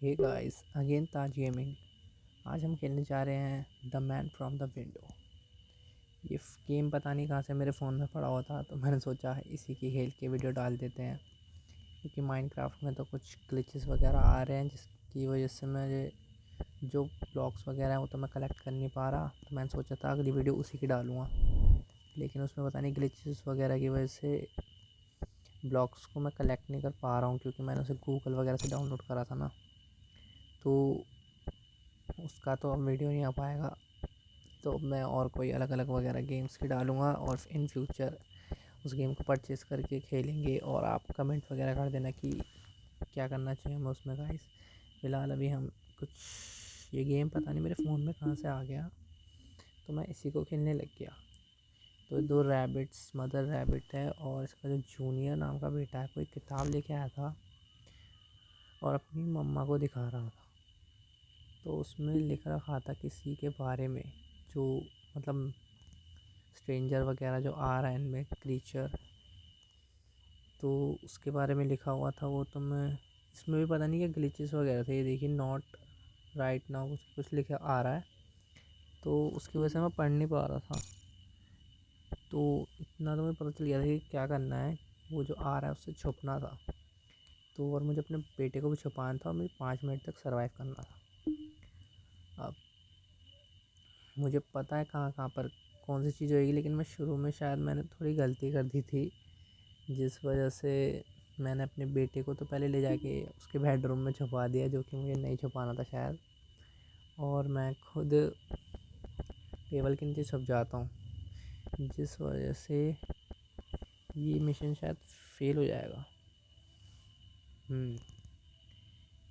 Hey guys again ताज gaming. आज हम खेलने जा रहे हैं the man from the window. ये गेम पता नहीं कहाँ से मेरे फ़ोन में पड़ा हुआ था, तो मैंने सोचा इसी की खेल के वीडियो डाल देते हैं, क्योंकि माइनक्राफ्ट में तो कुछ ग्लिचेस वगैरह आ रहे हैं जिसकी वजह से मुझे जो ब्लॉक्स वगैरह हैं वो तो मैं कलेक्ट कर नहीं पा रहा। तो मैंने सोचा था अगली वीडियो उसी की डालूँगा, लेकिन उसमें पता नहीं ग्लिचेस वगैरह की वजह से ब्लॉक्स को मैं कलेक्ट नहीं कर पा रहा हूँ, क्योंकि मैंने उसे गूगल वगैरह से डाउनलोड करा था ना, तो उसका तो अब वीडियो नहीं आ पाएगा। तो मैं और कोई अलग अलग वगैरह गेम्स की डालूँगा और इन फ्यूचर उस गेम को परचेज़ करके खेलेंगे। और आप कमेंट वगैरह कर देना कि क्या करना चाहिए हमें उसमें गाइस। फ़िलहाल अभी हम कुछ ये गेम पता नहीं मेरे फ़ोन में कहाँ से आ गया, तो मैं इसी को खेलने लग गया। तो दो रैबिट्स, मदर रैबिट है और इसका जो जूनियर नाम का बेटा है, कोई किताब लेके आया था और अपनी मम्मा को दिखा रहा था। तो उसमें लिख रखा था किसी के बारे में, जो मतलब स्ट्रेंजर वगैरह जो आ रहा है इनमें क्रीचर, तो उसके बारे में लिखा हुआ था। वो तो मैं इसमें भी पता नहीं क्या ग्लिचेस वगैरह थे। ये देखिए नॉट राइट नाउ कुछ कुछ लिखा आ रहा है, तो उसकी वजह से मैं पढ़ नहीं पा रहा था। तो इतना तो मुझे पता चल गया था कि क्या करना है, वो जो आ रहा है उससे छुपना था। तो और मुझे अपने बेटे को भी छुपाना था और मुझे 5 मिनट तक सर्वाइव करना था। अब मुझे पता है कहाँ कहाँ पर कौन सी चीज़ होएगी, लेकिन मैं शुरू में शायद मैंने थोड़ी गलती कर दी थी, जिस वजह से मैंने अपने बेटे को तो पहले ले जाके उसके बेडरूम में छुपा दिया, जो कि मुझे नहीं छुपाना था शायद। और मैं खुद टेबल के नीचे छुप जाता हूँ, जिस वजह से ये मिशन शायद फेल हो जाएगा।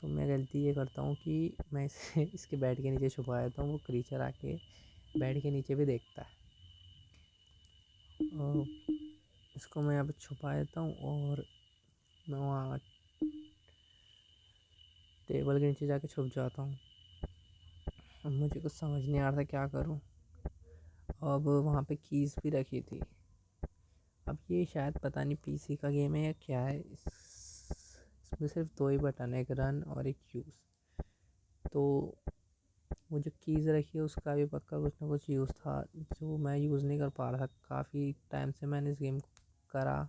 तो मैं गलती ये करता हूँ कि मैं इसे इसके बेड के नीचे छुपा देता हूँ। वो क्रीचर आके बेड के नीचे भी देखता है, और इसको मैं यहाँ पे छुपा देता हूँ और मैं वहाँ टेबल के नीचे जाके छुप जाता हूँ। अब मुझे कुछ समझ नहीं आ रहा था क्या करूँ। अब वहाँ पे कीज़ भी रखी थी। अब ये शायद पता नहीं पीसी का गेम है या क्या है, इसमें सिर्फ दो ही बटन है, एक रन और एक यूज़। तो वो जो कीज़ रखी है उसका भी पक्का कुछ ना कुछ यूज़ था, जो मैं यूज़ नहीं कर पा रहा था। काफ़ी टाइम से मैंने इस गेम को करा,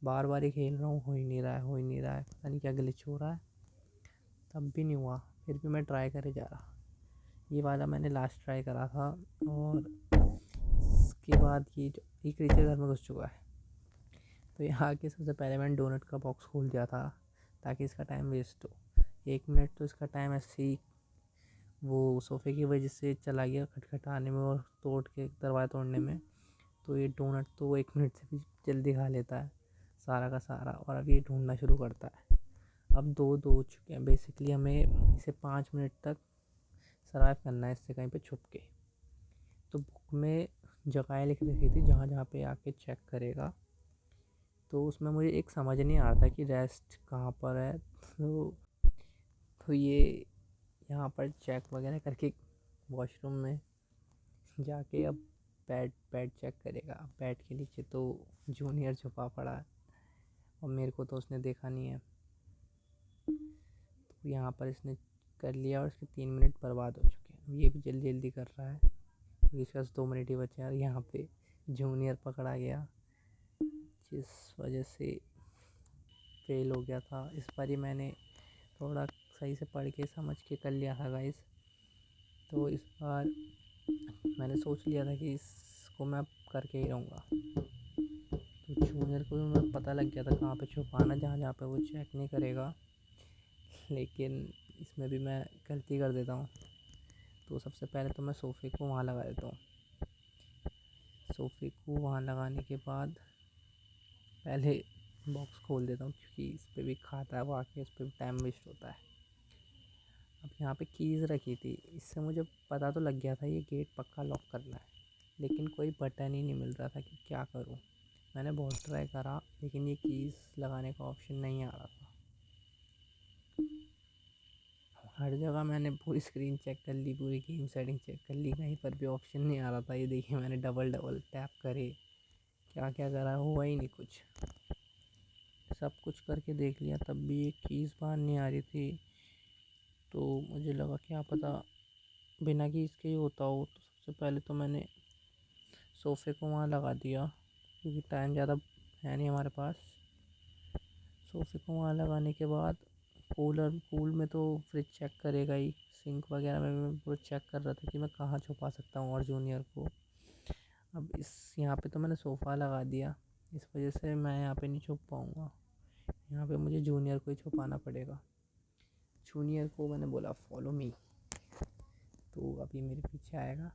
बार बार ही खेल रहा हूँ, हो ही नहीं रहा है, हो ही नहीं रहा है, पता नहीं क्या ग्लिच हो रहा है। तब भी नहीं हुआ, फिर भी मैं ट्राई करे जा रहा। ये वाला मैंने लास्ट ट्राई करा था, और इसके बाद ये क्रीचर घर में घुस चुका है। तो यहाँ के सबसे पहले मैंने डोनट का बॉक्स खोल दिया था, ताकि इसका टाइम वेस्ट हो। 1 मिनट तो इसका टाइम ऐसे ही वो सोफ़े की वजह से चला गया, खटखटाने में और तोड़ के दरवाज़ा तोड़ने में। तो ये डोनट तो वो 1 मिनट से भी जल्दी खा लेता है सारा का सारा, और अब ये ढूंढना शुरू करता है। अब दो दो हो चुके हैं। बेसिकली हमें इसे 5 मिनट तक सर्वाइव करना है इससे कहीं पे छुप के। तो बुक में जगह लिख रखी थी जहाँ जहाँ पे आके चेक करेगा। तो उसमें मुझे एक समझ नहीं आ रहा था कि रेस्ट कहाँ पर है। तो ये यहाँ पर चेक वगैरह करके वॉशरूम में जाके अब बेड बेड चेक करेगा। अब बेड के नीचे तो जूनियर छुपा पड़ा है, और मेरे को तो उसने देखा नहीं है। तो यहाँ पर इसने कर लिया और इसके 3 मिनट बर्बाद हो चुके हैं। ये भी जल्दी जल्दी कर रहा है, क्योंकि इसके पास 2 मिनट ही बचे हैं। और यहाँ पे जूनियर पकड़ा गया, जिस वजह से फेल हो गया था। इस बार ही मैंने थोड़ा सही से पढ़ के समझ के कर लिया था गाइस। तो इस बार मैंने सोच लिया था कि इसको मैं करके ही रहूँगा। तो जूनियर को भी मुझे पता लग गया था कहाँ पे छुपाना, जहाँ जहाँ पे वो चेक नहीं करेगा। लेकिन इसमें भी मैं गलती कर देता हूँ। तो सबसे पहले तो मैं सोफ़े को वहाँ लगा देता हूँ। सोफ़े को वहाँ लगाने के बाद पहले बॉक्स खोल देता हूँ, क्योंकि इस पर भी खाता है वो आके, इस पर भी टाइम वेस्ट होता है। अब यहाँ पे कीज़ रखी थी, इससे मुझे पता तो लग गया था ये गेट पक्का लॉक करना है, लेकिन कोई बटन ही नहीं मिल रहा था कि क्या करूँ। मैंने बहुत ट्राई करा, लेकिन ये कीज़ लगाने का ऑप्शन नहीं आ रहा था। हर जगह मैंने पूरी स्क्रीन चेक कर ली, पूरी गेम सेटिंग चेक कर ली, कहीं पर भी ऑप्शन नहीं आ रहा था। ये देखिए मैंने डबल डबल टैप करे, क्या क्या करा, हुआ ही नहीं कुछ। सब कुछ करके देख लिया, तब भी ये कीज़ बाहर नहीं आ रही थी। तो मुझे लगा क्या पता बिना कि इसके ही होता हो। तो सबसे पहले तो मैंने सोफ़े को वहाँ लगा दिया, क्योंकि टाइम ज़्यादा है नहीं हमारे पास। सोफ़े को वहाँ लगाने के बाद पूल में तो फ्रिज चेक करेगा ही, सिंक वगैरह में भी मैं पूरा चेक कर रहा था कि मैं कहाँ छुपा सकता हूँ और जूनियर को। अब इस यहाँ पे तो मैंने सोफ़ा लगा दिया, इस वजह से मैं यहाँ पे नहीं छुप पाऊँगा। यहाँ पे मुझे जूनियर को ही छुपाना पड़ेगा। जूनियर को मैंने बोला फॉलो मी, तो अभी मेरे पीछे आएगा।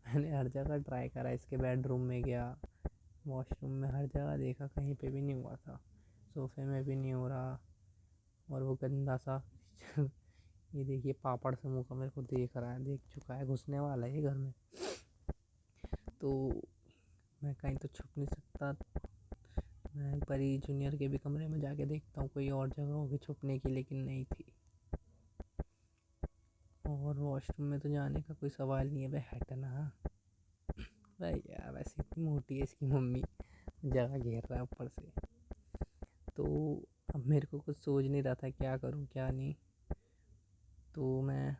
मैंने हर जगह ट्राई करा, इसके बेडरूम में गया, वॉशरूम में, हर जगह देखा, कहीं पे भी नहीं हुआ था। सोफ़े में भी नहीं हो रहा। और वो गंदा सा ये देखिए पापड़ से मुँह का मेरे को देख रहा है, देख चुका है, घुसने वाला है ये घर में। तो मैं कहीं तो छुप नहीं सकता। मैं एक बारी जूनियर के भी कमरे में जाके देखता हूँ कोई और जगह होगी छुपने की, लेकिन नहीं थी। और वॉशरूम में तो जाने का कोई सवाल नहीं है, भाई हटना भाई यार। वैसे इतनी मोटी है इसकी मम्मी, जगह घेर रहा है ऊपर से। तो अब मेरे को कुछ सोच नहीं रहा था क्या करूँ क्या नहीं। तो मैं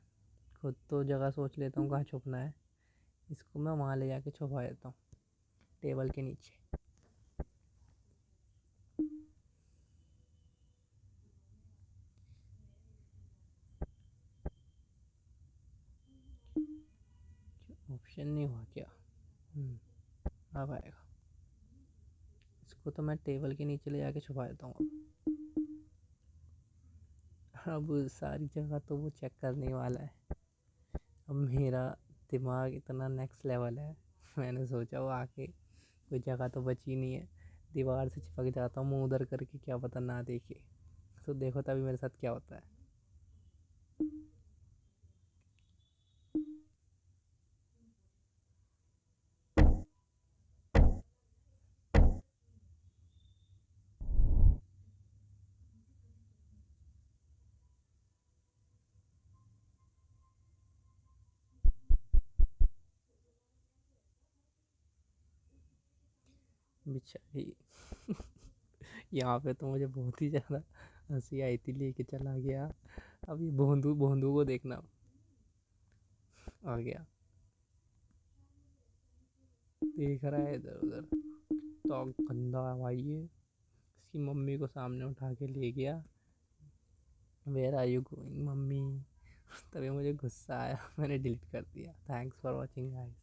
खुद तो जगह सोच लेता हूँ कहाँ छुपना है। इसको मैं वहाँ ले जाके छुपा देता हूँ, टेबल के नीचे। ऑप्शन नहीं हुआ क्या? अब आएगा। इसको तो मैं टेबल के नीचे ले जाके छुपा देता हूँ। अब सारी जगह तो वो चेक करने वाला है। अब मेरा दिमाग इतना नेक्स्ट लेवल है, मैंने सोचा वो आके कोई जगह तो बची नहीं है, दीवार से चिपक जाता हूँ मुँह उधर करके, क्या पता ना देखे। तो देखो तभी मेरे साथ क्या होता है। बेचारी यहाँ पे तो मुझे बहुत ही ज़्यादा हंसी आई थी, लेके चला गया। अब ये भोंदू भोंदू को देखना, आ गया, देख रहा है इधर उधर। तो गंदा है भाई ये। इसकी मम्मी को सामने उठा के ले गया। Where are you going mummy? तभी मुझे गुस्सा आया, मैंने डिलीट कर दिया। Thanks for watching guys.